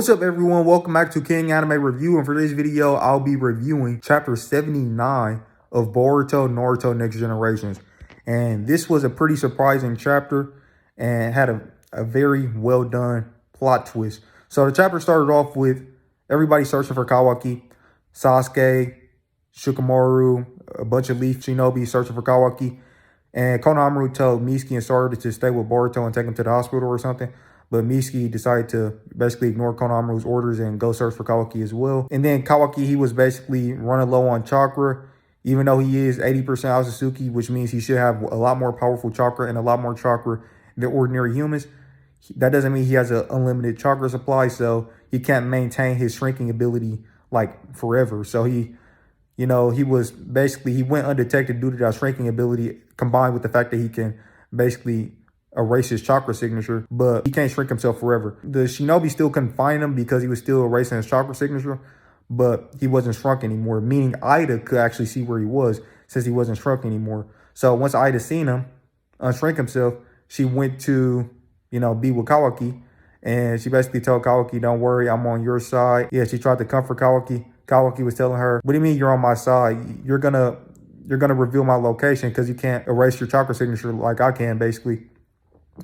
What's up, everyone? Welcome back to King Anime Review, and for this video, I'll be reviewing Chapter 79 of Boruto Naruto Next Generations. And this was a pretty surprising chapter and had a very well done plot twist. So the chapter started off with everybody searching for Kawaki, Sasuke, Shikamaru, a bunch of Leaf Shinobi searching for Kawaki. And Konohamaru told Mitsuki and Sarada to stay with Boruto and take him to the hospital or something. But Mitsuki decided to basically ignore Konohamaru's orders and go search for Kawaki as well. And then Kawaki, he was basically running low on chakra, even though he is 80% Aotsutsuki, which means he should have a lot more powerful chakra and a lot more chakra than ordinary humans. That doesn't mean he has an unlimited chakra supply, so he can't maintain his shrinking ability like forever. So he went undetected due to that shrinking ability, combined with the fact that he can basically erase his chakra signature, but he can't shrink himself forever. The shinobi still couldn't find him because he was still erasing his chakra signature, but he wasn't shrunk anymore, meaning Ida could actually see where he was since he wasn't shrunk anymore. So once Ida seen him unshrink himself, she went to, be with Kawaki, and she basically told Kawaki, don't worry, I'm on your side. Yeah, she tried to comfort Kawaki. Kawaki was telling her, what do you mean you're on my side? You're gonna reveal my location because you can't erase your chakra signature like I can, basically.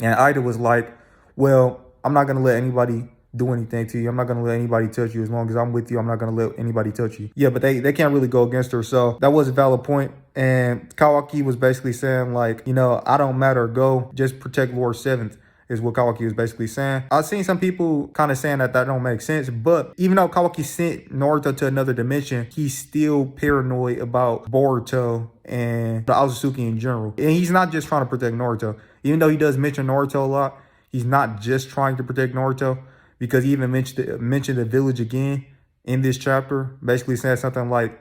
And Ida was like, well, I'm not going to let anybody do anything to you. I'm not going to let anybody touch you. As long as I'm with you, I'm not going to let anybody touch you. Yeah, but they can't really go against her. So that was a valid point. And Kawaki was basically saying, like, I don't matter. Go. Just protect Lord 7th is what Kawaki was basically saying. I've seen some people kind of saying that don't make sense. But even though Kawaki sent Naruto to another dimension, he's still paranoid about Boruto and the Aotsutsuki in general. And he's not just trying to protect Naruto. Even though he does mention Naruto a lot, he's not just trying to protect Naruto, because he even mentioned the village again in this chapter, basically saying something like,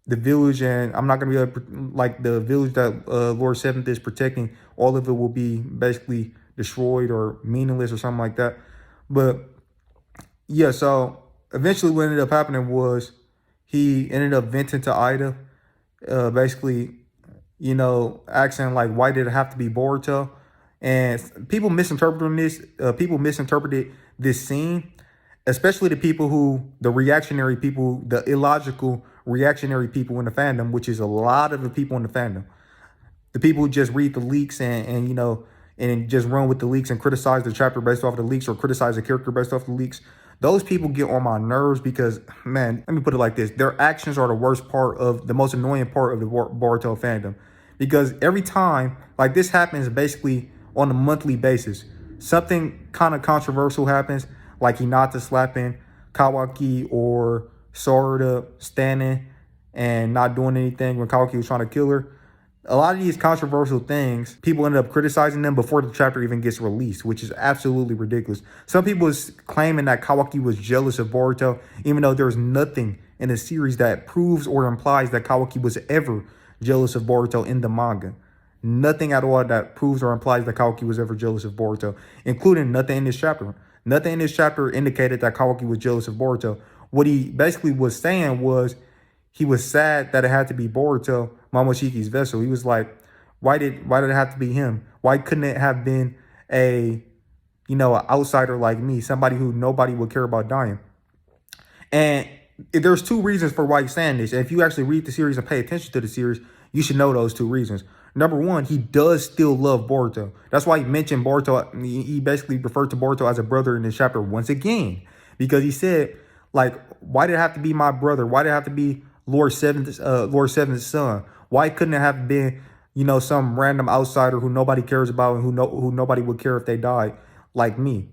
the village, and I'm not going to be able to, like, the village that Lord 7th is protecting, all of it will be basically destroyed or meaningless or something like that. But yeah, so eventually what ended up happening was he ended up venting to Ida, basically, asking, like, why did it have to be Boruto? And people misinterpreted this scene, especially the reactionary people, the illogical reactionary people in the fandom, which is a lot of the people in the fandom. The people who just read the leaks and just run with the leaks and criticize the chapter based off the leaks, or criticize the character based off the leaks. Those people get on my nerves because, man, let me put it like this. Their actions are the most annoying part of the Boruto fandom. Because every time, like, this happens basically on a monthly basis. Something kind of controversial happens, like Hinata slapping Kawaki or Sarada standing and not doing anything when Kawaki was trying to kill her. A lot of these controversial things, people end up criticizing them before the chapter even gets released, which is absolutely ridiculous. Some people is claiming that Kawaki was jealous of Boruto, even though there's nothing in the series that proves or implies that Kawaki was ever jealous of Boruto in the manga. Nothing at all that proves or implies that Kawaki was ever jealous of Boruto, including nothing in this chapter. Nothing in this chapter indicated that Kawaki was jealous of Boruto. What he basically was saying was he was sad that it had to be Boruto, Momoshiki's vessel. He was like, why did it have to be him? Why couldn't it have been an outsider like me, somebody who nobody would care about dying? And there's two reasons for why he's saying this. And if you actually read the series and pay attention to the series, you should know those two reasons. Number one, he does still love Boruto. That's why he mentioned Boruto. He basically referred to Boruto as a brother in this chapter once again, because he said, like, why did it have to be my brother? Why did it have to be Lord 7th's son? Why couldn't it have been, some random outsider who nobody cares about and who nobody would care if they died, like me?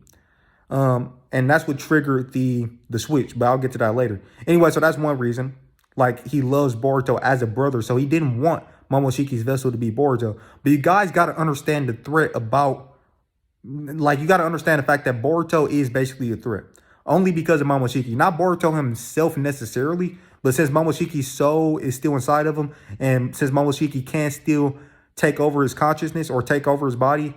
And that's what triggered the switch, but I'll get to that later. Anyway, so that's one reason. Like, he loves Boruto as a brother, so he didn't want Momoshiki's vessel to be Boruto. But you guys got to understand the threat about, like, you got to understand the fact that Boruto is basically a threat. Only because of Momoshiki. Not Boruto himself necessarily, but since Momoshiki's soul is still inside of him, and since Momoshiki can still take over his consciousness or take over his body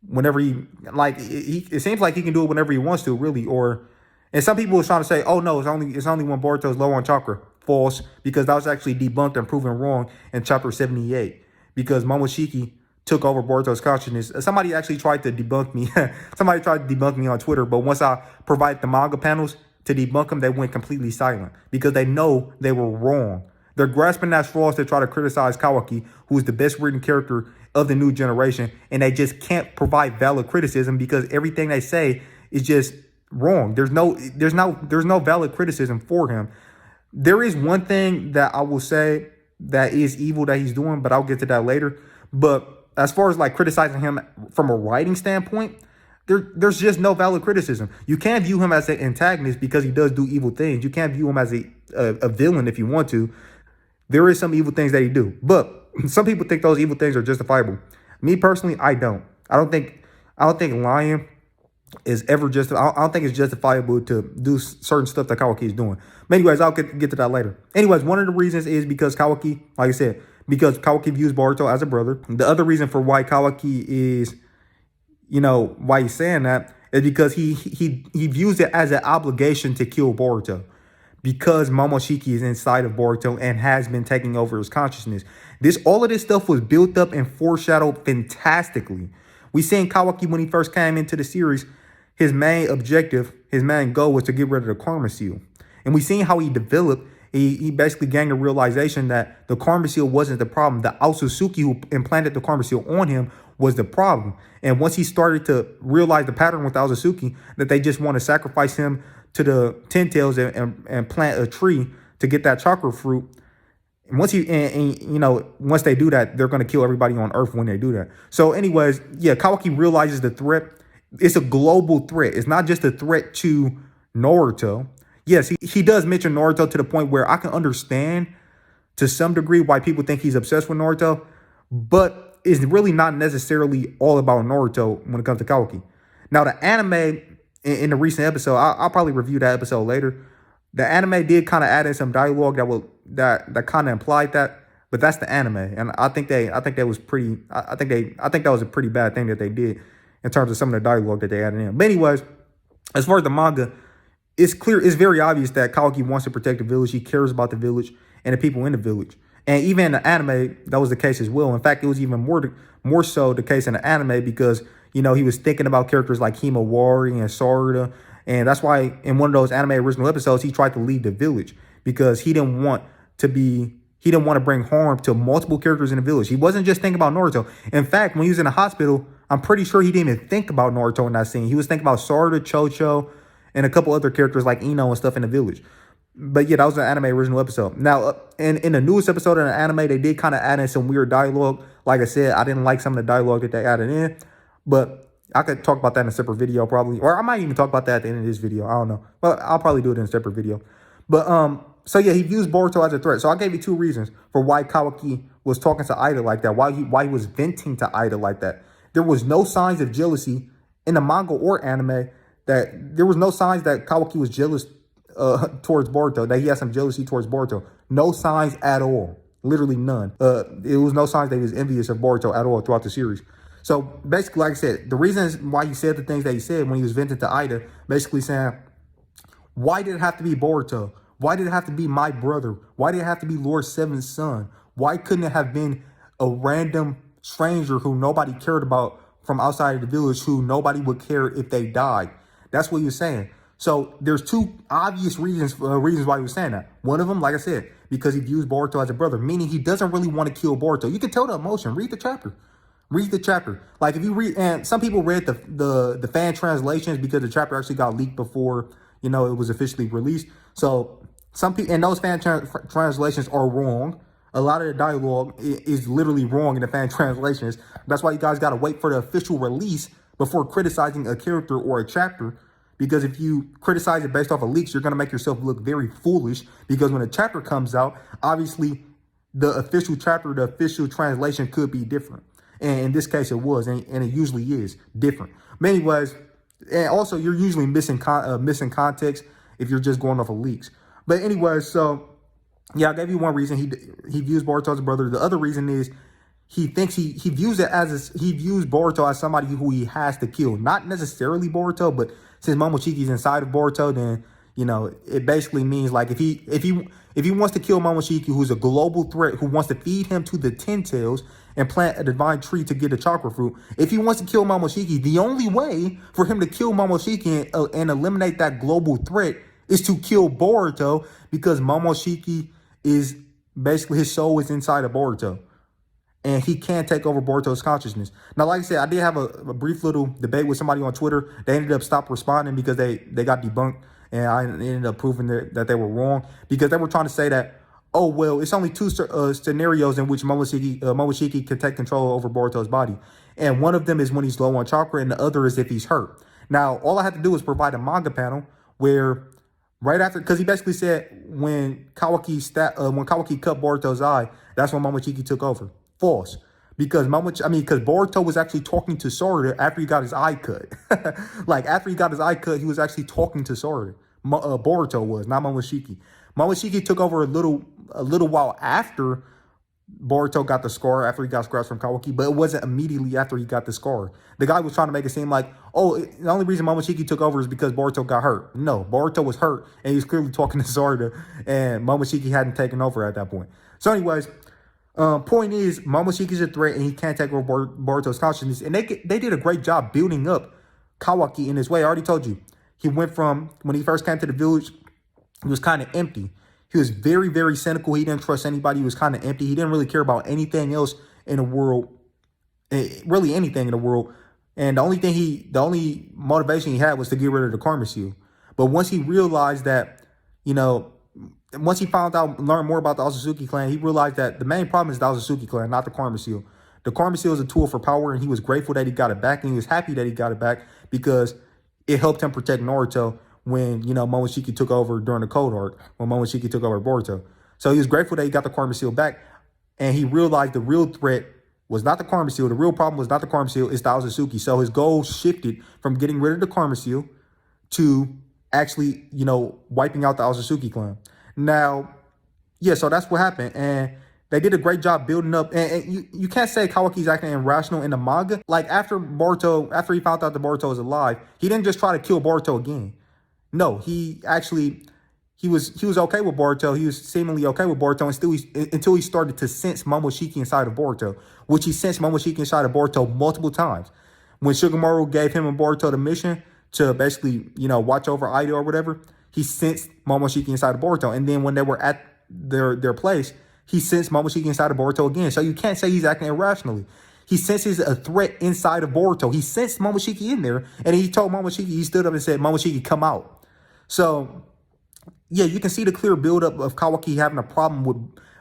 whenever it seems like he can do it whenever he wants to, really. And some people are trying to say, oh no, it's only when Boruto's low on chakra. False, because that was actually debunked and proven wrong in chapter 78. Because Momoshiki took over Boruto's consciousness. Somebody actually tried to debunk me. Somebody tried to debunk me on Twitter, but once I provided the manga panels to debunk them, they went completely silent because they know they were wrong. They're grasping at straws to try to criticize Kawaki, who is the best written character of the new generation, and they just can't provide valid criticism because everything they say is just wrong. There's no valid criticism for him. There is one thing that I will say that is evil that he's doing, but I'll get to that later. But as far as like criticizing him from a writing standpoint, there's just no valid criticism. You can't view him as an antagonist because he does do evil things. You can't view him as a villain if you want to. There is some evil things that he do, but some people think those evil things are justifiable. Me personally, I don't. I don't think lying is ever just. I don't think it's justifiable to do certain stuff that Kawaki is doing. But anyways, I'll get to that later. Anyways, one of the reasons is because Kawaki, like I said, because Kawaki views Boruto as a brother. The other reason for why Kawaki is, why he's saying that is because he views it as an obligation to kill Boruto because Momoshiki is inside of Boruto and has been taking over his consciousness. All of this stuff was built up and foreshadowed fantastically. We seen Kawaki when he first came into the series, his main objective, his main goal was to get rid of the Karma Seal. And we seen how he developed. He basically gained a realization that the Karma Seal wasn't the problem. The Aotsutsuki who implanted the Karma Seal on him was the problem. And once he started to realize the pattern with Aotsutsuki, that they just want to sacrifice him to the Ten Tails and plant a tree to get that chakra fruit. And once once they do that, they're going to kill everybody on Earth when they do that. So anyways, yeah, Kawaki realizes the threat. It's a global threat. It's not just a threat to Naruto. Yes, he does mention Naruto to the point where I can understand to some degree why people think he's obsessed with Naruto, but it's really not necessarily all about Naruto when it comes to Kawaki. Now, the anime in the recent episode, I'll probably review that episode later. The anime did kind of add in some dialogue that kind of implied that, but that's the anime, and I think that was a pretty bad thing that they did in terms of some of the dialogue that they added in. But anyways, as far as the manga, it's very obvious that Kawaki wants to protect the village. He cares about the village and the people in the village. And even in the anime, that was the case as well. In fact, it was even more so the case in the anime because, he was thinking about characters like Himawari and Sarada. And that's why in one of those anime original episodes, he tried to leave the village because he didn't want to bring harm to multiple characters in the village. He wasn't just thinking about Naruto. In fact, when he was in the hospital, I'm pretty sure he didn't even think about Naruto in that scene. He was thinking about Sarada, Chocho, and a couple other characters like Ino and stuff in the village. But yeah, that was an anime original episode. Now, in the newest episode of the anime, they did kind of add in some weird dialogue. Like I said, I didn't like some of the dialogue that they added in, but I could talk about that in a separate video probably. Or I might even talk about that at the end of this video. I don't know. But I'll probably do it in a separate video. But so yeah, he views Boruto as a threat. So I gave you two reasons for why Kawaki was talking to Ida like that, why he was venting to Ida like that. There was no signs of jealousy in the manga or anime. There was no signs that Kawaki was jealous towards Boruto, that he had some jealousy towards Boruto. No signs at all. Literally none. It was no signs that he was envious of Boruto at all throughout the series. So basically, like I said, the reasons why he said the things that he said when he was venting to Ida, basically saying, why did it have to be Boruto? Why did it have to be my brother? Why did it have to be Lord Seven's son? Why couldn't it have been a random stranger who nobody cared about from outside of the village, who nobody would care if they died? That's what he was saying. So there's two obvious reasons why he was saying that. One of them, like I said, because he views Boruto as a brother, meaning he doesn't really want to kill Boruto. You can tell the emotion. Read the chapter. Read the chapter. Like if you read, and some people read the fan translations because the chapter actually got leaked before it was officially released. So some people, and those fan translations are wrong. A lot of the dialogue is literally wrong in the fan translations. That's why you guys got to wait for the official release before criticizing a character or a chapter. Because if you criticize it based off of leaks, you're going to make yourself look very foolish. Because when a chapter comes out, obviously the official chapter, the official translation could be different. And in this case, it was, and it usually is different. But anyways, and also you're usually missing context if you're just going off of leaks. But anyways, so yeah, I gave you one reason he views Boruto as a brother. The other reason is he thinks he views Boruto as somebody who he has to kill. Not necessarily Boruto, but since Momoshiki's inside of Boruto, then it basically means like if he wants to kill Momoshiki, who's a global threat, who wants to feed him to the Ten Tails, and plant a divine tree to get a chakra fruit. If he wants to kill Momoshiki, the only way for him to kill Momoshiki and eliminate that global threat is to kill Boruto, because Momoshiki is basically, his soul is inside of Boruto. And he can't take over Boruto's consciousness. Now, like I said, I did have a brief little debate with somebody on Twitter. They ended up stopped responding because they got debunked. And I ended up proving that they were wrong, because they were trying to say that, oh, well, it's only two scenarios in which Momoshiki can take control over Boruto's body. And one of them is when he's low on chakra, and the other is if he's hurt. Now, all I had to do was provide a manga panel where right after, because he basically said when Kawaki cut Boruto's eye, that's when Momoshiki took over. False. Because Boruto was actually talking to Sora after he got his eye cut. Like, after he got his eye cut, he was actually talking to Sora. Boruto was, not Momoshiki. Momoshiki took over a little while after Boruto got the scar, after he got scratched from Kawaki, but it wasn't immediately after he got the scar. The guy was trying to make it seem like, oh, the only reason Momoshiki took over is because Boruto got hurt. No, Boruto was hurt, and he was clearly talking to Sora, and Momoshiki hadn't taken over at that point. So anyways, point is, Momoshiki's a threat, and he can't take over Boruto's consciousness. And they did a great job building up Kawaki in this way. I already told you. He went from, when he first came to the village, he was kind of empty. He was very, very cynical. He didn't trust anybody. He was kind of empty. He didn't really care about anything else in the world, really anything in the world. And the only motivation he had was to get rid of the Karma Seal. But once he realized that, once he learned more about the Otsutsuki clan, he realized that the main problem is the Otsutsuki clan, not the Karma Seal. The Karma Seal is a tool for power, and he was grateful that he got it back, and he was happy that he got it back because it helped him protect Naruto when, Momoshiki took over during the Cold Arc, when Momoshiki took over Boruto. So he was grateful that he got the Karma Seal back, and he realized the real threat was not the Karma Seal. The real problem was not the Karma Seal, it's the Otsutsuki. So his goal shifted from getting rid of the Karma Seal to actually, wiping out the Otsutsuki clan. Now, yeah, so that's what happened. And they did a great job building up. And you can't say Kawaki's acting irrational in the manga. Like, after he found out that Boruto was alive, he didn't just try to kill Boruto again. No, he was okay with Boruto. He was seemingly okay with Boruto until he started to sense Momoshiki inside of Boruto, which he sensed Momoshiki inside of Boruto multiple times. When Sugimoru gave him and Boruto the mission to basically, watch over Ido or whatever, he sensed Momoshiki inside of Boruto. And then when they were at their place, he sensed Momoshiki inside of Boruto again. So you can't say he's acting irrationally. He senses a threat inside of Boruto. He sensed Momoshiki in there, and he told Momoshiki, he stood up and said, Momoshiki, come out. So, yeah, you can see the clear buildup of Kawaki having a problem with,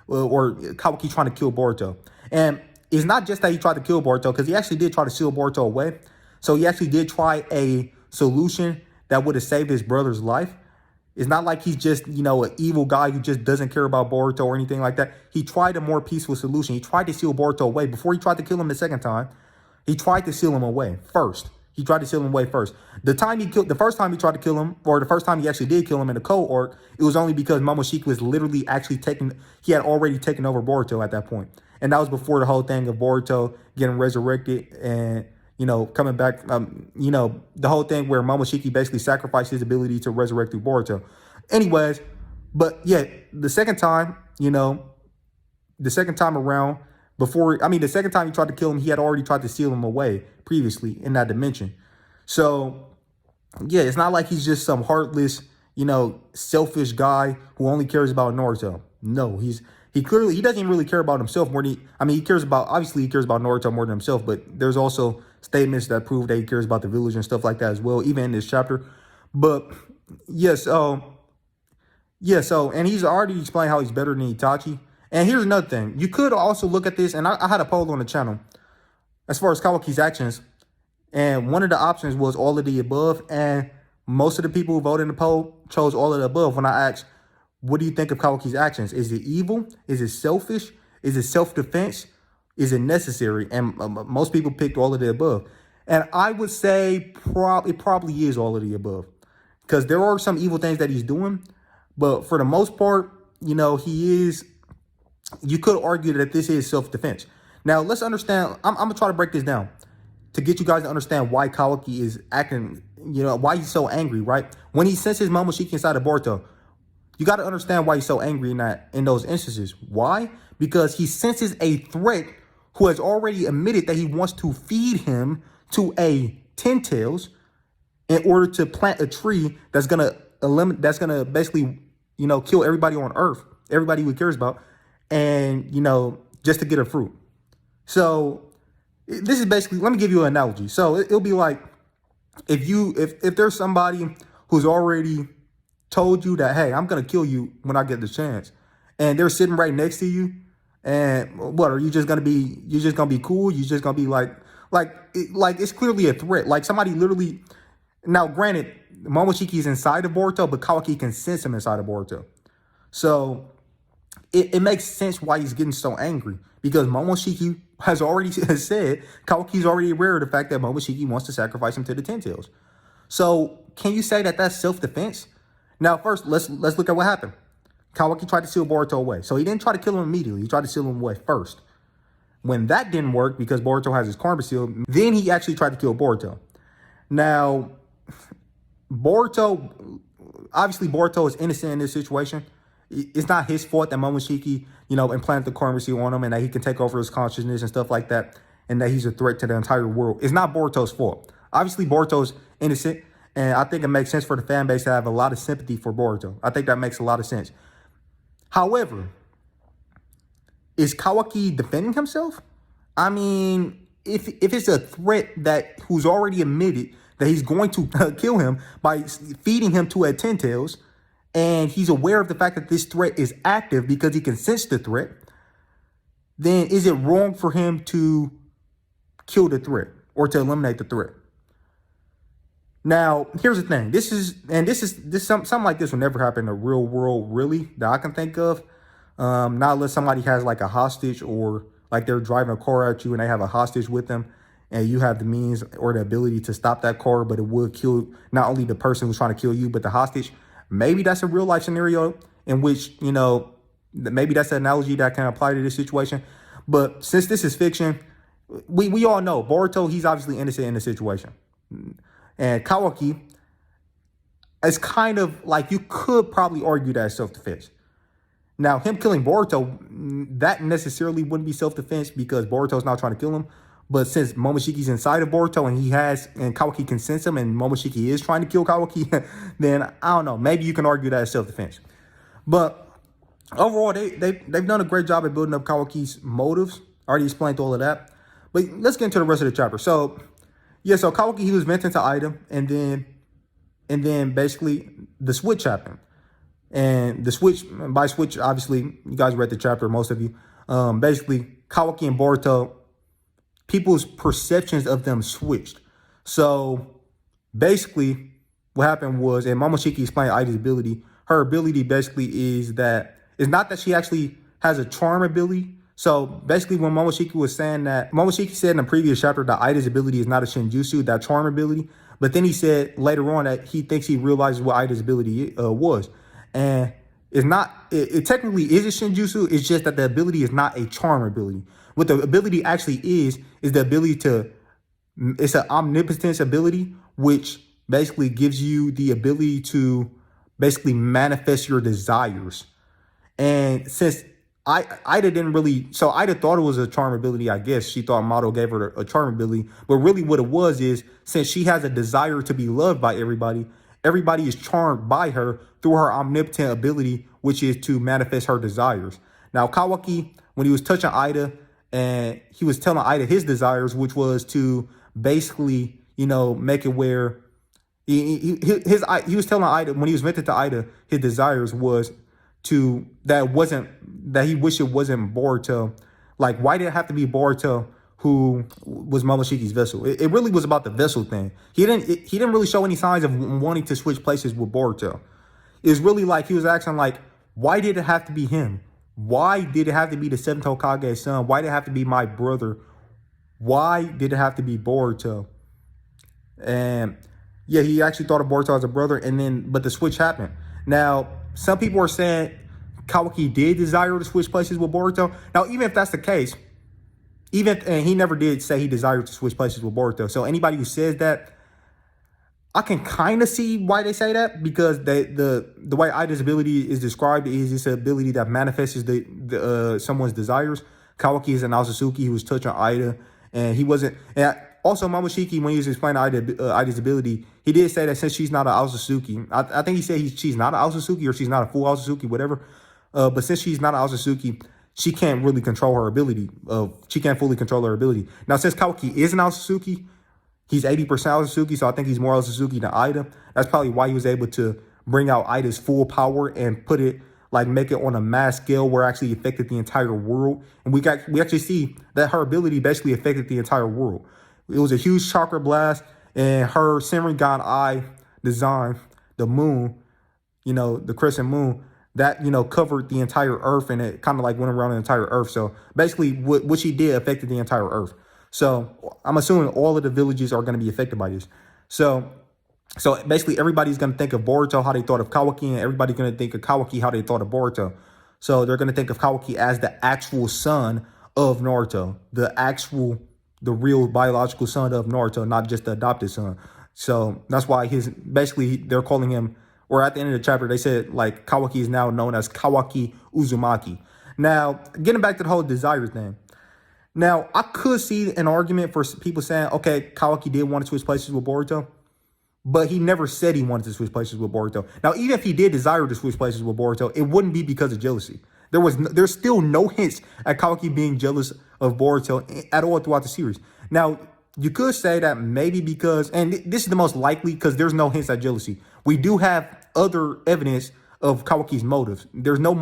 or Kawaki trying to kill Boruto. And it's not just that he tried to kill Boruto, because he actually did try to seal Boruto away. So he actually did try a solution that would have saved his brother's life. It's not like he's just, an evil guy who just doesn't care about Boruto or anything like that. He tried a more peaceful solution. He tried to seal Boruto away. Before he tried to kill him the second time, he tried to seal him away first. He tried to seal him away first. The first time he tried to kill him, or the first time he actually did kill him in the Cold Arc, it was only because Momoshiki was literally he had already taken over Boruto at that point. And that was before the whole thing of Boruto getting resurrected and, coming back, the whole thing where Momoshiki basically sacrificed his ability to resurrect through Boruto. Anyways, but yeah, the second time around, the second time he tried to kill him, he had already tried to seal him away previously in that dimension. So, yeah, it's not like he's just some heartless, selfish guy who only cares about Naruto. No, he doesn't even really care about himself more than he cares about Naruto more than himself, but there's also statements that prove that he cares about the village and stuff like that as well, even in this chapter. But and he's already explained how he's better than Itachi. And here's another thing. You could also look at this, and I had a poll on the channel as far as Kawaki's actions, and one of the options was all of the above, and most of the people who voted in the poll chose all of the above when I asked, what do you think of Kawaki's actions? Is it evil? Is it selfish? Is it self-defense? Is it necessary? And most people picked all of the above. And I would say it probably is all of the above, because there are some evil things that he's doing, but for the most part, you could argue that this is self-defense. Now, let's understand. I'm going to try to break this down to get you guys to understand why Kawaki is acting, why he's so angry, right? When he senses Momoshiki inside of Boruto, you got to understand why he's so angry in those instances. Why? Because he senses a threat who has already admitted that he wants to feed him to a 10 tails in order to plant a tree that's gonna eliminate, that's gonna basically, kill everybody on Earth, everybody he cares about, and just to get a fruit. So this is basically, let me give you an analogy. So it'll be like if there's somebody who's already told you that, hey, I'm gonna kill you when I get the chance, and they're sitting right next to you, and what are you just gonna be? You're just gonna be cool? You're just gonna be like it's clearly a threat. Like somebody literally. Now, granted, Momoshiki's inside of Boruto, but Kawaki can sense him inside of Boruto. So it makes sense why he's getting so angry, because Momoshiki has already said, Kawaki's already aware of the fact that Momoshiki wants to sacrifice him to the Ten Tails. So can you say that that's self-defense? Now, first, let's look at what happened. Kawaki tried to seal Boruto away. So he didn't try to kill him immediately. He tried to seal him away first. When that didn't work, because Boruto has his karma seal, then he actually tried to kill Boruto. Now, obviously Boruto is innocent in this situation. It's not his fault that Momoshiki, implanted the karma seal on him and that he can take over his consciousness and stuff like that, and that he's a threat to the entire world. It's not Boruto's fault. Obviously, Boruto's innocent, and I think it makes sense for the fan base to have a lot of sympathy for Boruto. I think that makes a lot of sense. However, is Kawaki defending himself? I mean, if it's a threat that who's already admitted that he's going to kill him by feeding him to a 10 tails, and he's aware of the fact that this threat is active because he can sense the threat, then is it wrong for him to kill the threat or to eliminate the threat? Now, here's the thing. Something like this will never happen in the real world, really, that I can think of. Not unless somebody has like a hostage, or like they're driving a car at you and they have a hostage with them, and you have the means or the ability to stop that car, but it would kill not only the person who's trying to kill you, but the hostage. Maybe that's a real life scenario in which, maybe that's an analogy that can apply to this situation. But since this is fiction, we all know Boruto, he's obviously innocent in the situation. And Kawaki, it's kind of like, you could probably argue that it's self-defense. Now, him killing Boruto, that necessarily wouldn't be self-defense because Boruto's not trying to kill him. But since Momoshiki's inside of Boruto and Kawaki can sense him, and Momoshiki is trying to kill Kawaki, then I don't know. Maybe you can argue that as self-defense. But overall, they've done a great job at building up Kawaki's motives. I already explained all of that. But let's get into the rest of the chapter. So Kawaki, he was venting to Ida, and then basically the switch happened. And the switch, by switch, obviously, you guys read the chapter, most of you. Basically, Kawaki and Boruto, people's perceptions of them switched. So basically what happened was, and Momoshiki explained Ida's ability, her ability basically is that, it's not that she actually has a charm ability. So basically when Momoshiki said in the previous chapter that Ida's ability is not a Shinjutsu, that charm ability. But then he said later on that he thinks he realizes what Ida's ability was. And it technically is a Shinjutsu. It's just that the ability is not a charm ability. What the ability actually is the ability it's an omnipotence ability, which basically gives you the ability to basically manifest your desires. And since Ida didn't really, so Ida thought it was a charm ability, I guess. She thought Mato gave her a charm ability. But really what it was is, since she has a desire to be loved by everybody, everybody is charmed by her through her omnipotent ability, which is to manifest her desires. Now, Kawaki, when he was touching Ida, and he was telling Ida his desires, which was to basically, make it where he was telling Ida, when he was vented to Ida, his desires was that he wished it wasn't Boruto. Like, why did it have to be Boruto who was Momoshiki's vessel? It really was about the vessel thing. He didn't really show any signs of wanting to switch places with Boruto. It was really like he was asking, like, why did it have to be him? Why did it have to be the 7th Hokage's son? Why did it have to be my brother? Why did it have to be Boruto? And yeah, he actually thought of Boruto as a brother, but the switch happened. Now, some people are saying Kawaki did desire to switch places with Boruto. Now, even if that's the case, and he never did say he desired to switch places with Boruto. So anybody who says that, I can kind of see why they say that, because the way Ida's ability is described is this ability that manifests someone's desires. Kawaki is an Aotsutsuki. He was touching Ida, and he wasn't. And also, Momoshiki, when he was explaining Ida's ability, he did say that since she's not an Aotsutsuki, I think he said she's not an Aotsutsuki or she's not a full Aotsutsuki, whatever. But since she's not an Aotsutsuki, she can't really control her ability. She can't fully control her ability. Now, since Kawaki is an Aotsutsuki, he's 80% Aotsutsuki, so I think he's more Aotsutsuki than Ida. That's probably why he was able to bring out Ida's full power and put it, like, make it on a mass scale where it actually affected the entire world. And we actually see that her ability basically affected the entire world. It was a huge chakra blast, and her Senringan eye design, the moon, the crescent moon, that, covered the entire earth, and it kind of like went around the entire earth. So basically what she did affected the entire earth. So I'm assuming all of the villages are going to be affected by this. So basically everybody's going to think of Boruto how they thought of Kawaki, and everybody's going to think of Kawaki how they thought of Boruto. So they're going to think of Kawaki as the actual son of Naruto, the real biological son of Naruto, not just the adopted son. So that's why they're calling him, or at the end of the chapter, they said, like, Kawaki is now known as Kawaki Uzumaki. Now, getting back to the whole desire thing. Now, I could see an argument for people saying, okay, Kawaki did want to switch places with Boruto, but he never said he wanted to switch places with Boruto. Now, even if he did desire to switch places with Boruto, it wouldn't be because of jealousy. There's still no hints at Kawaki being jealous of Boruto at all throughout the series. Now, you could say that maybe because, and this is the most likely because there's no hints at jealousy. We do have other evidence of Kawaki's motives. There's no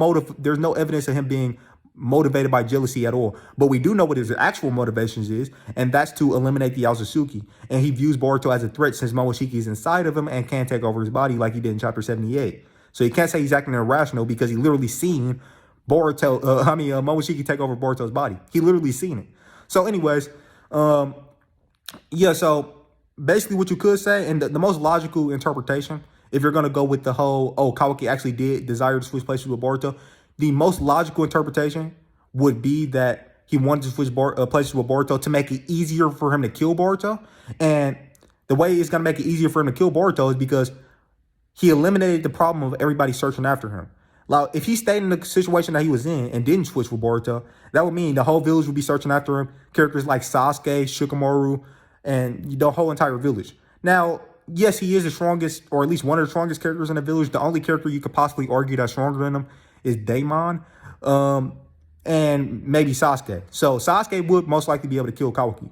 evidence of him being motivated by jealousy at all. But we do know what his actual motivations is, and that's to eliminate the Aotsutsuki. And he views Boruto as a threat since Momoshiki is inside of him and can take over his body like he did in chapter 78. So you can't say he's acting irrational because he literally seen Momoshiki take over Boruto's body. He literally seen it. So anyways, so basically what you could say, and the most logical interpretation, if you're going to go with the whole, Kawaki actually did desire to switch places with Boruto, the most logical interpretation would be that he wanted to switch places with Boruto to make it easier for him to kill Boruto. And the way it's going to make it easier for him to kill Boruto is because he eliminated the problem of everybody searching after him. Like, if he stayed in the situation that he was in and didn't switch with Boruto, that would mean the whole village would be searching after him. Characters like Sasuke, Shikamaru, and the whole entire village. Now, yes, he is the strongest, or at least one of the strongest characters in the village. The only character you could possibly argue that's stronger than him is Daemon, and maybe Sasuke. So Sasuke would most likely be able to kill Kawaki.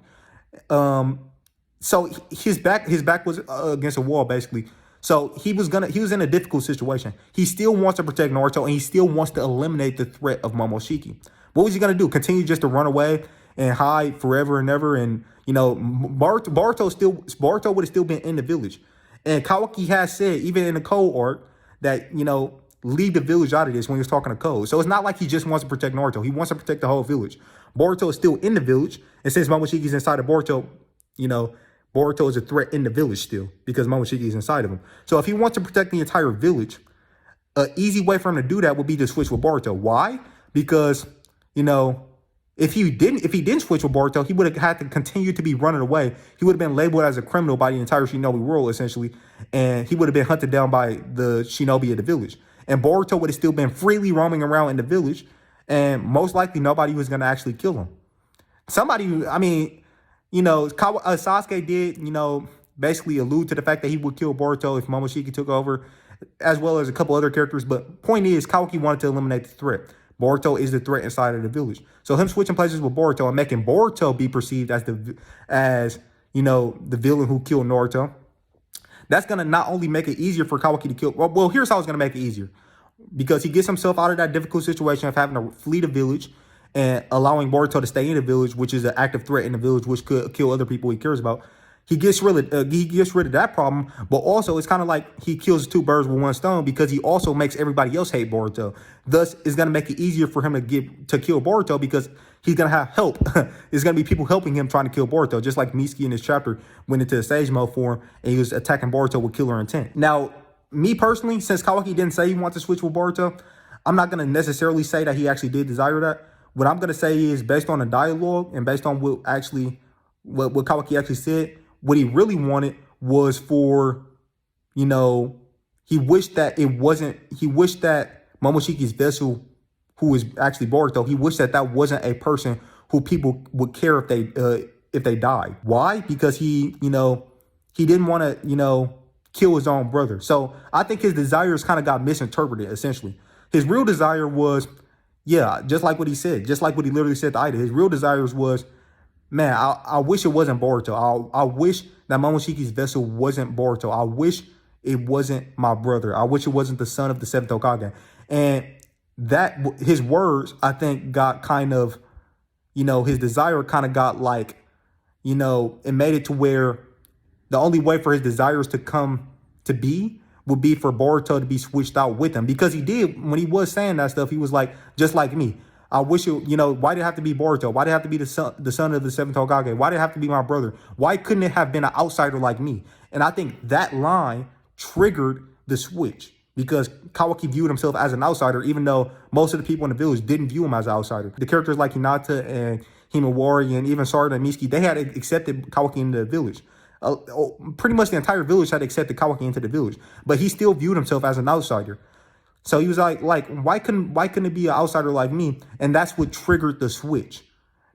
So his back was against a wall, basically. So he was in a difficult situation. He still wants to protect Naruto, and he still wants to eliminate the threat of Momoshiki. What was he gonna do? Continue just to run away and hide forever and ever? And Boruto would have still been in the village. And Kawaki has said, even in the Code arc, that leave the village out of this when he was talking to Code. So it's not like he just wants to protect Naruto. He wants to protect the whole village. Boruto is still in the village, and since Momoshiki's inside of Boruto, Boruto is a threat in the village still because Momoshiki is inside of him. So if he wants to protect the entire village, an easy way for him to do that would be to switch with Boruto. Why? Because, if he didn't switch with Boruto, he would have had to continue to be running away. He would have been labeled as a criminal by the entire shinobi world, essentially, and he would have been hunted down by the shinobi of the village. And Boruto would have still been freely roaming around in the village, and most likely nobody was going to actually kill him. Sasuke did, basically allude to the fact that he would kill Boruto if Momoshiki took over, as well as a couple other characters. But point is, Kawaki wanted to eliminate the threat. Boruto is the threat inside of the village. So him switching places with Boruto and making Boruto be perceived as the villain who killed Naruto, that's going to not only make it easier for Kawaki to kill. Well, here's how it's going to make it easier. Because he gets himself out of that difficult situation of having to flee the village and allowing Boruto to stay in the village, which is an active threat in the village, which could kill other people he cares about. He gets rid of that problem, but also it's kind of like he kills two birds with one stone because he also makes everybody else hate Boruto. Thus, it's going to make it easier for him to kill Boruto because he's going to have help. There's going to be people helping him trying to kill Boruto, just like Mitsuki in this chapter went into the Sage Mode form and he was attacking Boruto with killer intent. Now, me personally, since Kawaki didn't say he wants to switch with Boruto, I'm not going to necessarily say that he actually did desire that. What I'm going to say is, based on the dialogue and based on what Kawaki actually said, what he really wanted was for, he wished that Momoshiki's vessel who is actually Boruto, he wished that that wasn't a person who people would care if they died. Why? Because he, he didn't want to, kill his own brother. So I think his desires kind of got misinterpreted, essentially. His real desire was, yeah, just like what he said, just like what he literally said to Ida. His real desires was, man, I wish it wasn't Boruto. I wish that Momoshiki's vessel wasn't Boruto. I wish it wasn't my brother. I wish it wasn't the son of the seventh Hokage. And that, his words, I think, got kind of, his desire kind of got like, it made it to where the only way for his desires to come to be would be for Boruto to be switched out with him. Because he did, when he was saying that stuff, he was like, just like me. I wish it, why did it have to be Boruto? Why did it have to be the son of the seventh Hokage? Why did it have to be my brother? Why couldn't it have been an outsider like me? And I think that line triggered the switch because Kawaki viewed himself as an outsider, even though most of the people in the village didn't view him as an outsider. The characters like Hinata and Himawari and even Sarada and Mitsuki, they had accepted Kawaki into the village. Pretty much the entire village had accepted Kawaki into the village, but he still viewed himself as an outsider. So he was like, why couldn't it be an outsider like me? And that's what triggered the switch,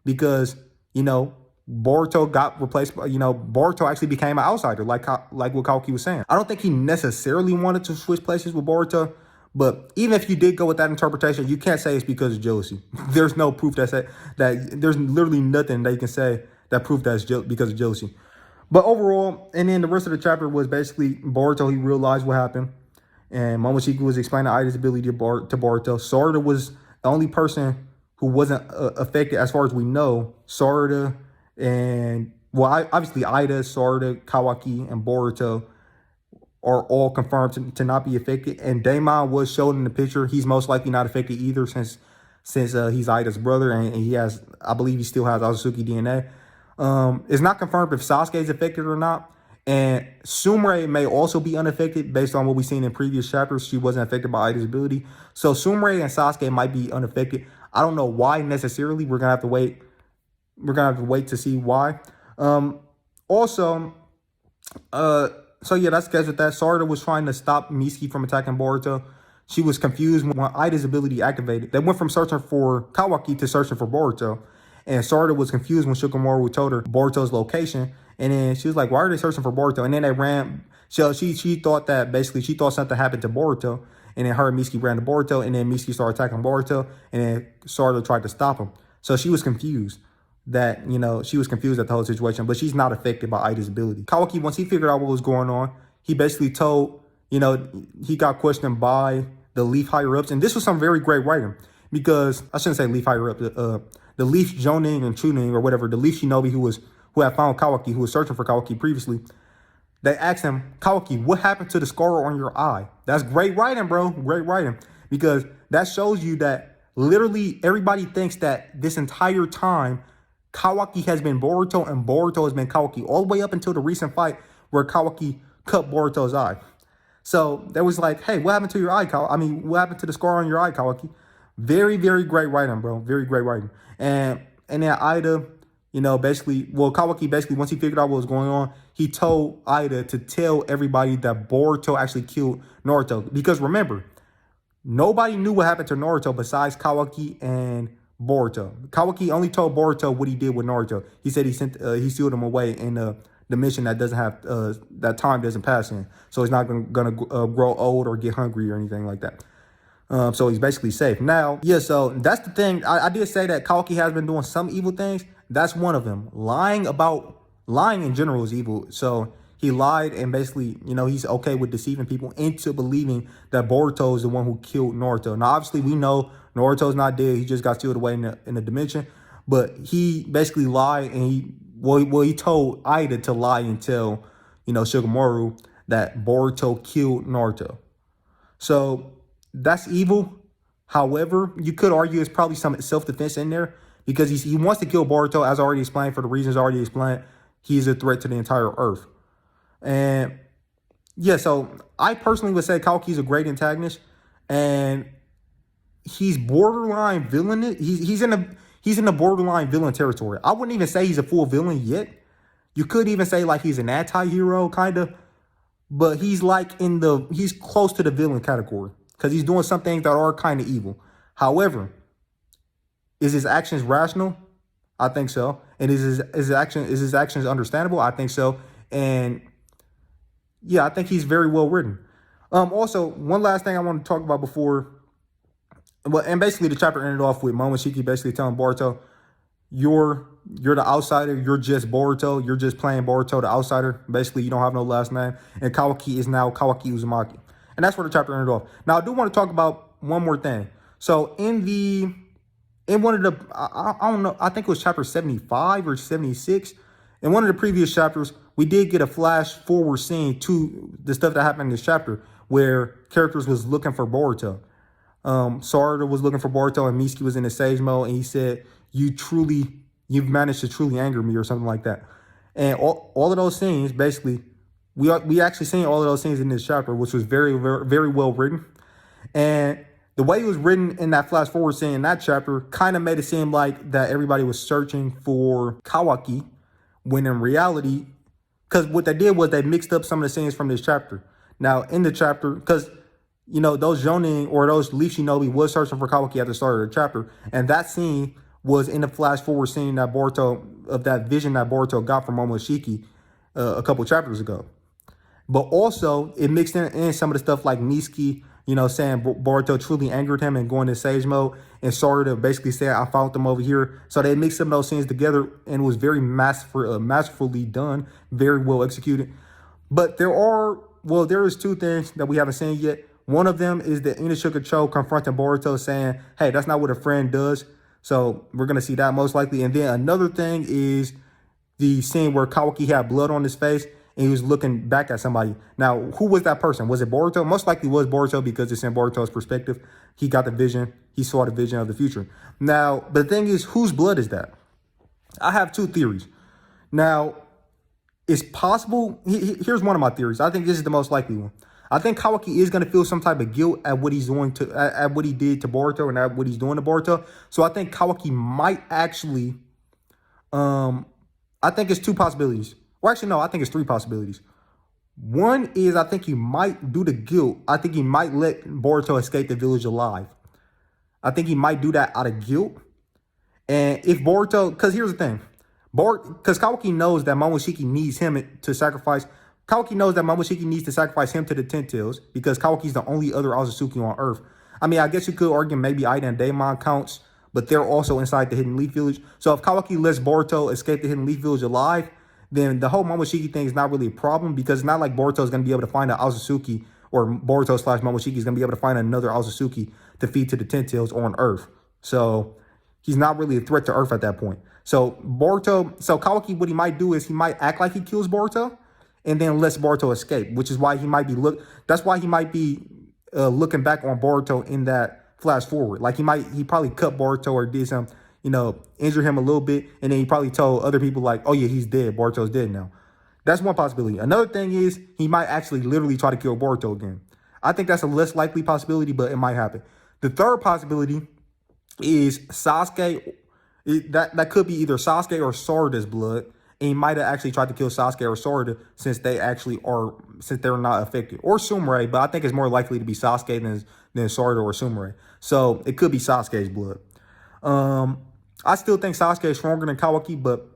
because Boruto got replaced. Boruto actually became an outsider, like what Kawaki was saying. I don't think he necessarily wanted to switch places with Boruto, but even if you did go with that interpretation, you can't say it's because of jealousy. There's no proof that there's literally nothing that you can say that proved that's because of jealousy. But overall, and then the rest of the chapter was basically Boruto. He realized what happened. And Momoshiki was explaining Ida's ability to Boruto. Sarada was the only person who wasn't affected as far as we know. Sarada and, obviously Ida, Sarada, Kawaki, and Boruto are all confirmed to not be affected. And Daemon was shown in the picture. He's most likely not affected either since he's Ida's brother. And he has, I believe he still has Otsutsuki DNA. It's not confirmed if Sasuke is affected or not. And Sumire may also be unaffected based on what we've seen in previous chapters. She wasn't affected by Ida's ability. So Sumire and Sasuke might be unaffected. I don't know why necessarily. We're going to have to wait. We're going to have to wait to see why. So yeah, that's the case with that. Sarada was trying to stop Mitsuki from attacking Boruto. She was confused when Ida's ability activated. They went from searching for Kawaki to searching for Boruto. And Sarada was confused when Shikamaru told her Boruto's location. And then she was like, why are they searching for Boruto? And then they ran. So she thought that basically she thought something happened to Boruto. And then her and Mitsuki ran to Boruto. And then Mitsuki started attacking Boruto. And then Sarada tried to stop him. So she was confused that, she was confused at the whole situation. But she's not affected by Ida's ability. Kawaki, once he figured out what was going on, he basically told, he got questioned by the Leaf higher-ups. And this was some very great writing. Because, I shouldn't say Leaf higher-up, the Leaf Jonin and Chunin or whatever, the Leaf Shinobi who had found Kawaki, who was searching for Kawaki previously, they asked him, Kawaki, what happened to the scar on your eye? That's great writing, bro. Great writing. Because that shows you that literally everybody thinks that this entire time, Kawaki has been Boruto and Boruto has been Kawaki, all the way up until the recent fight where Kawaki cut Boruto's eye. So they was like, hey, what happened to your eye, Kawaki? What happened to the scar on your eye, Kawaki? Very, very great writing, bro. Very great writing. And then Ida, Kawaki basically, once he figured out what was going on, he told Ida to tell everybody that Boruto actually killed Naruto. Because remember, nobody knew what happened to Naruto besides Kawaki and Boruto. Kawaki only told Boruto what he did with Naruto. He said he sealed him away in the dimension that doesn't have, that time doesn't pass in. So he's not gonna grow old or get hungry or anything like that. So he's basically safe. Now, yeah, so that's the thing. I did say that Kawaki has been doing some evil things. That's one of them. Lying in general is evil. So he lied and basically, he's okay with deceiving people into believing that Boruto is the one who killed Naruto. Now, obviously, we know Naruto's not dead. He just got sealed away in the dimension. But he basically lied and he told Ida to lie and tell, Shikamaru that Boruto killed Naruto. So that's evil. However, you could argue it's probably some self-defense in there because he wants to kill Boruto, as already explained, for the reasons already explained. He's a threat to the entire Earth. And yeah, so I personally would say Kawaki's a great antagonist, and he's borderline villainous. He's in the borderline villain territory. I wouldn't even say he's a full villain yet. You could even say like he's an anti-hero kind of, but he's close to the villain category because he's doing some things that are kind of evil. However, Is his actions rational? I think so. And is his actions understandable? I think so. And yeah, I think he's very well written. Also, one last thing I want to talk about before, well, and basically the chapter ended off with Momoshiki basically telling Boruto, you're the outsider. You're just Boruto. You're just playing Boruto, the outsider. Basically, you don't have no last name. And Kawaki is now Kawaki Uzumaki. And that's where the chapter ended off. Now, I do want to talk about one more thing. So in one of the, I don't know, I think it was chapter 75 or 76. In one of the previous chapters, we did get a flash forward scene to the stuff that happened in this chapter where characters was looking for Boruto. Sarada was looking for Boruto and Mitsuki was in the sage mode, and he said, you've managed to truly anger me or something like that. And all of those scenes, basically, we actually seen all of those scenes in this chapter, which was very, very, very well written. And the way it was written in that flash forward scene in that chapter kind of made it seem like that everybody was searching for Kawaki, when in reality, because what they did was they mixed up some of the scenes from this chapter. Now, in the chapter, because, you know, those Jonin or those Leaf Shinobi was searching for Kawaki at the start of the chapter, and that scene was in the flash forward scene that Boruto, of that vision that Boruto got from Momoshiki a couple chapters ago. But also, it mixed in some of the stuff like Mitsuki, you know, saying Boruto truly angered him and going to sage mode, and Sarada basically saying, I found them over here. So they mixed some of those scenes together, and it was very masterfully done, very well executed. But there is two things that we haven't seen yet. One of them is the Inashuka Cho confronting Boruto saying, hey, that's not what a friend does. So we're going to see that most likely. And then another thing is the scene where Kawaki had blood on his face and he was looking back at somebody. Now, who was that person? Was it Boruto? Most likely was Boruto because it's in Boruto's perspective. He got the vision. He saw the vision of the future. Now, the thing is, whose blood is that? I have two theories. Now, it's possible. Here's one of my theories. I think this is the most likely one. I think Kawaki is going to feel some type of guilt at what he's doing at what he did to Boruto and at what he's doing to Boruto. So I think Kawaki might actually, I think it's two possibilities. Well, actually, no, I think it's three possibilities. One is I think he might do the guilt. I think he might let Boruto escape the village alive. I think he might do that out of guilt. And if Boruto, because here's the thing. Because Kawaki knows that Momoshiki needs him to sacrifice. Kawaki knows that Momoshiki needs to sacrifice him to the Ten Tails because Kawaki's the only other Azusuki on Earth. I mean, I guess you could argue maybe Ida and Daemon counts, but they're also inside the Hidden Leaf Village. So if Kawaki lets Boruto escape the Hidden Leaf Village alive, then the whole Momoshiki thing is not really a problem because it's not like Boruto is going to be able to find an Azusuki or Boruto / Momoshiki is going to be able to find another Azusuki to feed to the Ten Tails on Earth. So he's not really a threat to Earth at that point. So Kawaki, what he might do is he might act like he kills Boruto and then lets Boruto escape, which is why he might be looking back on Boruto in that flash forward. Like he probably cut Boruto or did some, injure him a little bit, and then he probably told other people like, oh yeah, he's dead. Boruto's dead now. That's one possibility. Another thing is he might actually literally try to kill Boruto again. I think that's a less likely possibility, but it might happen. The third possibility is Sasuke. That could be either Sasuke or Sarada's blood. And he might have actually tried to kill Sasuke or Sarada since they're not affected. Or Sumire, but I think it's more likely to be Sasuke than Sarada or Sumire. So it could be Sasuke's blood. I still think Sasuke is stronger than Kawaki, but,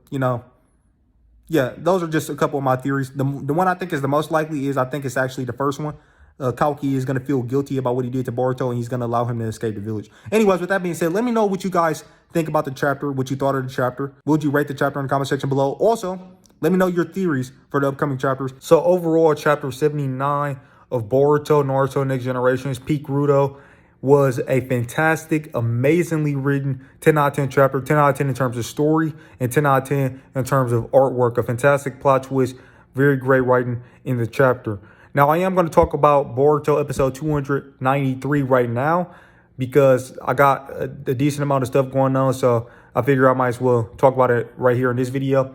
yeah, those are just a couple of my theories. The one I think is the most likely is I think it's actually the first one. Kawaki is going to feel guilty about what he did to Boruto, and he's going to allow him to escape the village. Anyways, with that being said, let me know what you guys think about the chapter, what you thought of the chapter. Would you rate the chapter in the comment section below? Also, let me know your theories for the upcoming chapters. So overall, chapter 79 of Boruto, Naruto Next Generations, Peak Rudo, was a fantastic, amazingly written 10 out of 10 chapter, 10 out of 10 in terms of story, and 10 out of 10 in terms of artwork. A fantastic plot twist, very great writing in the chapter. Now, I am going to talk about Boruto episode 293 right now because I got a decent amount of stuff going on, so I figure I might as well talk about it right here in this video.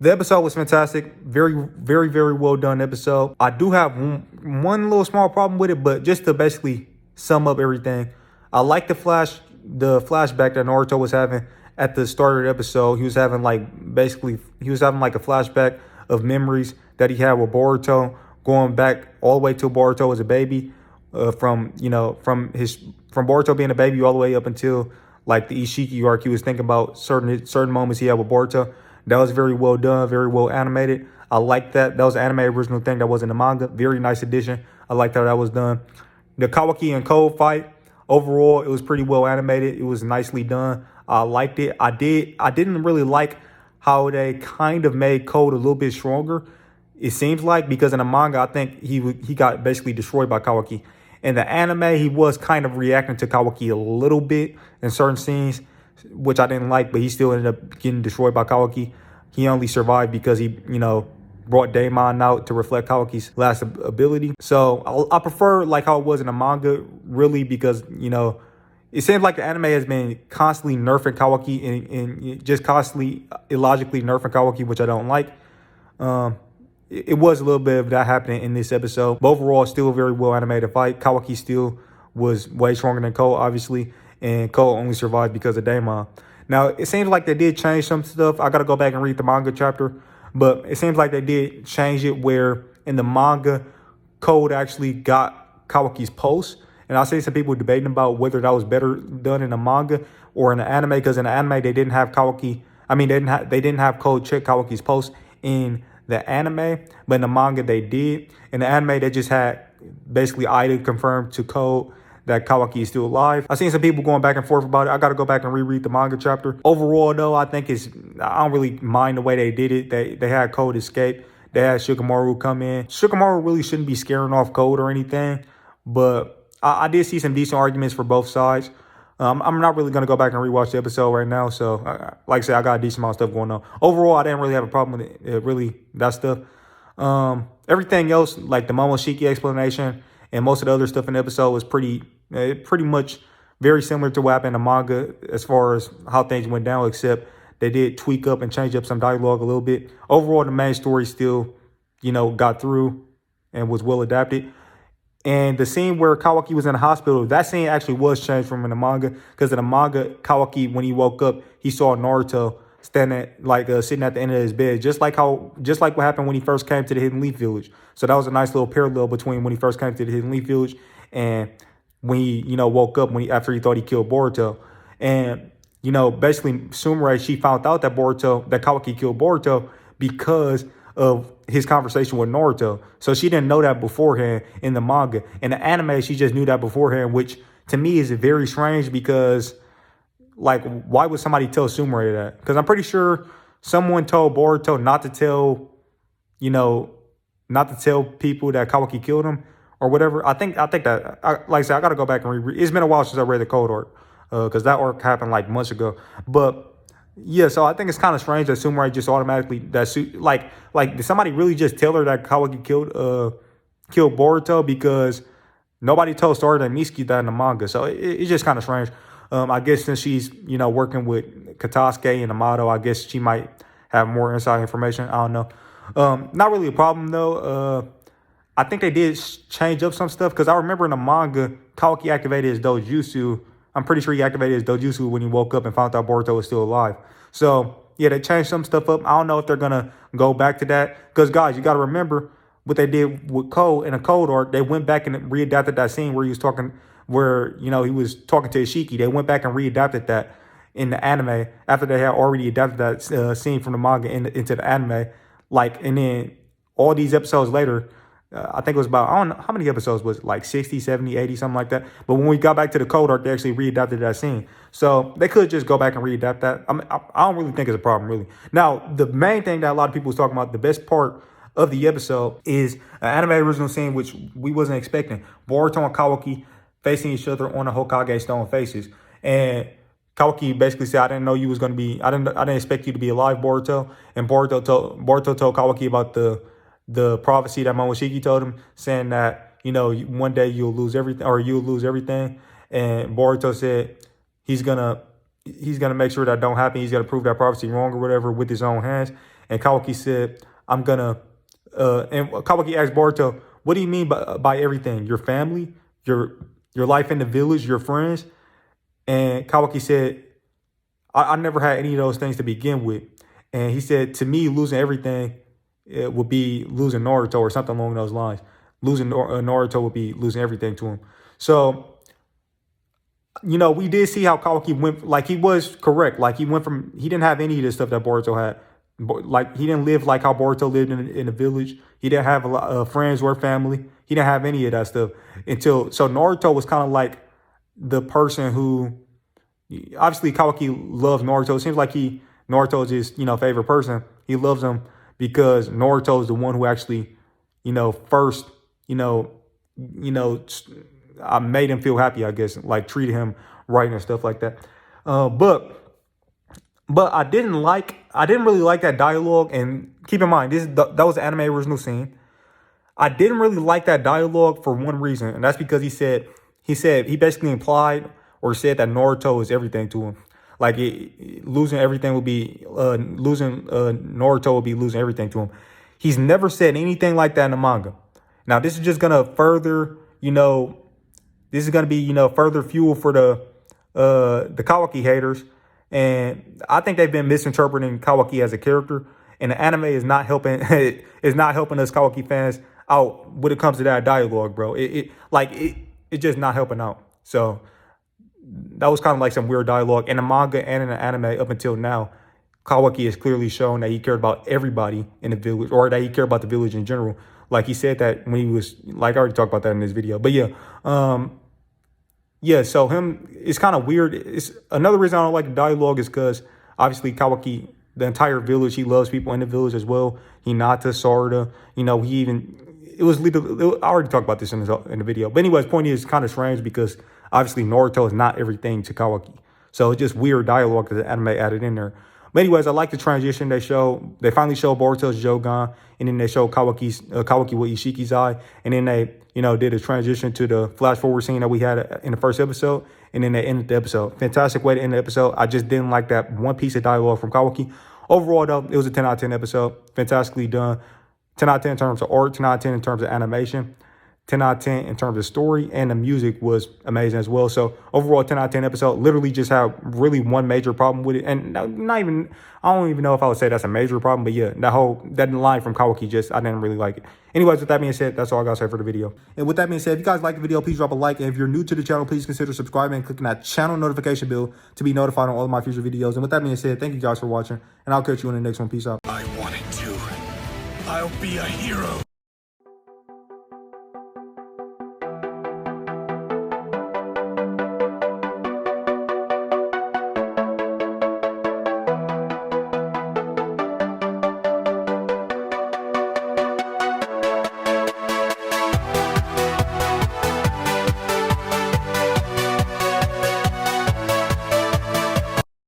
The episode was fantastic. Very, very, very well done episode. I do have one little small problem with it, but just to basically sum up everything, I like the flashback that Naruto was having at the start of the episode. He was having like a flashback of memories that he had with Boruto, going back all the way to Boruto as a baby, from Boruto being a baby all the way up until like the Ishiki arc. He was thinking about certain moments he had with Boruto. That was very well done, very well animated. I like that. That was an anime original thing that was in the manga. Very nice addition. I liked how that was done. The Kawaki and Code fight, overall, it was pretty well animated. It was nicely done. I liked it. I didn't really like how they kind of made Code a little bit stronger. It seems like, because in the manga, I think he got basically destroyed by Kawaki. In the anime, he was kind of reacting to Kawaki a little bit in certain scenes, which I didn't like, but he still ended up getting destroyed by Kawaki. He only survived because he, brought Daemon out to reflect Kawaki's last ability. So I prefer like how it was in the manga, really, because, it seems like the anime has been constantly nerfing Kawaki and just constantly illogically nerfing Kawaki, which I don't like. It was a little bit of that happening in this episode. But overall, still a very well animated fight. Kawaki still was way stronger than Cole, obviously, and Cole only survived because of Daemon. Now, it seems like they did change some stuff. I got to go back and read the manga chapter, but it seems like they did change it where in the manga, Code actually got Kawaki's pulse. And I see some people debating about whether that was better done in the manga or in the anime, because in the anime, they didn't have Kawaki. I mean, they didn't have Code check Kawaki's pulse in the anime, but in the manga they did. In the anime, they just had basically Ida confirmed to Code that Kawaki is still alive. I've seen some people going back and forth about it. I got to go back and reread the manga chapter. Overall, though, I don't really mind the way they did it. They had Code escape. They had Shikamaru come in. Shikamaru really shouldn't be scaring off Code or anything, but I did see some decent arguments for both sides. I'm not really going to go back and rewatch the episode right now. So, like I said, I got a decent amount of stuff going on. Overall, I didn't really have a problem with it, really, that stuff. Everything else, like the Momoshiki explanation and most of the other stuff in the episode, was pretty much very similar to what happened in the manga as far as how things went down, except they did tweak up and change up some dialogue a little bit. Overall, the main story still, got through and was well adapted. And the scene where Kawaki was in the hospital, that scene actually was changed from in the manga, because in the manga, Kawaki, when he woke up, he saw Naruto standing sitting at the end of his bed, just like what happened when he first came to the Hidden Leaf Village. So that was a nice little parallel between when he first came to the Hidden Leaf Village and when he, woke up after he thought he killed Boruto. And, basically Sumire, she found out that Kawaki killed Boruto because of his conversation with Naruto. So she didn't know that beforehand in the manga. In the anime, she just knew that beforehand, which to me is very strange, because why would somebody tell Sumire that? Because I'm pretty sure someone told Boruto not to tell people that Kawaki killed him or whatever. I think that, like I said, I got to go back and reread. It's been a while since I read the Code arc, because that arc happened months ago. But yeah, so I think it's kind of strange that Sumire just automatically did somebody really just tell her that Kawaki killed Boruto, because nobody told Sarada and Mitsuki that in the manga. So it's just kind of strange. I guess since she's working with Katasuke and Amato, I guess she might have more inside information. I don't know. Not really a problem though. I think they did change up some stuff, because I remember in the manga, Kawaki activated his dojutsu. I'm pretty sure he activated his dojutsu when he woke up and found out Boruto was still alive. So, yeah, they changed some stuff up. I don't know if they're going to go back to that. Because, guys, you got to remember what they did with Code in a Code arc. They went back and readapted that scene where he was talking to Ishiki. They went back and readapted that in the anime after they had already adapted that scene from the manga into the anime. And then all these episodes later, I think it was about, I don't know, how many episodes was it? 60, 70, 80, something like that. But when we got back to the Code arc, they actually readapted that scene. So they could just go back and readapt that. I don't really think it's a problem, really. Now, the main thing that a lot of people was talking about, the best part of the episode, is an anime original scene, which we wasn't expecting. Boruto and Kawaki facing each other on the Hokage stone faces. And Kawaki basically said, I didn't expect you to be alive, Boruto. And Boruto told Kawaki about the prophecy that Momoshiki told him, saying that, one day you'll lose everything, or you'll lose everything. And Boruto said he's gonna make sure that don't happen. He's gonna prove that prophecy wrong or whatever with his own hands. And Kawaki said, and Kawaki asked Boruto, what do you mean by everything? Your family, your life in the village, your friends? And Kawaki said, I never had any of those things to begin with. And he said, to me, losing everything, it would be losing Naruto or something along those lines. Losing Naruto would be losing everything to him. So you know, we did see how Kawaki went. Like, he was correct. Like, he went from, he didn't have any of this stuff that Boruto had. Like, he didn't live like how Boruto lived in a village. He didn't have a lot of friends or family. He didn't have any of that stuff until, so Naruto was kind of like the person who, obviously Kawaki loves Naruto. It seems like Naruto is his, you know, favorite person. He loves him because Naruto is the one who actually, you know, first, you know, I made him feel happy, I guess, like treated him right and stuff like that. But I didn't really like that dialogue. And keep in mind, that was the anime original scene. I didn't really like that dialogue for one reason, and that's because he basically implied or said that Naruto is everything to him. Like, losing everything would be Naruto would be losing everything to him. He's never said anything like that in the manga. Now, this is just gonna further, you know, this is gonna be, you know, further fuel for the Kawaki haters. And I think they've been misinterpreting Kawaki as a character, and the anime is not helping. Is not helping us Kawaki fans out when it comes to that dialogue, bro. It's just not helping out. So that was kind of like some weird dialogue in the manga and in the anime up until now. Kawaki has clearly shown that he cared about everybody in the village, or that he cared about the village in general. Like, he said that when he was, like, I already talked about that in this video. But yeah, yeah, so it's kind of weird. It's another reason I don't like the dialogue is because obviously Kawaki, the entire village, he loves people in the village as well. Hinata, Sarada, you know, I already talked about this in the video. But anyways, point is kind of strange because obviously Naruto is not everything to Kawaki. So it's just weird dialogue that the anime added in there. But anyways, I like the transition they finally show Boruto's Jogan, and then they show Kawaki with Ishiki's eye, and then they, you know, did a transition to the flash forward scene that we had in the first episode, and then they ended the episode. Fantastic way to end the episode. I just didn't like that one piece of dialogue from Kawaki. Overall, though, it was a 10 out of 10 episode. Fantastically done. 10 out of 10 in terms of art, 10 out of 10 in terms of animation, 10 out of 10 in terms of story, and the music was amazing as well. So overall, 10 out of 10 episode. Literally just have really one major problem with it. And not even, I don't even know if I would say that's a major problem, but yeah, that line from Kawaki, I didn't really like it. Anyways, with that being said, that's all I got to say for the video. And with that being said, if you guys like the video, please drop a like. And if you're new to the channel, please consider subscribing and clicking that channel notification bell to be notified on all of my future videos. And with that being said, thank you guys for watching, and I'll catch you in the next one. Peace out. I wanted to. I'll be a hero.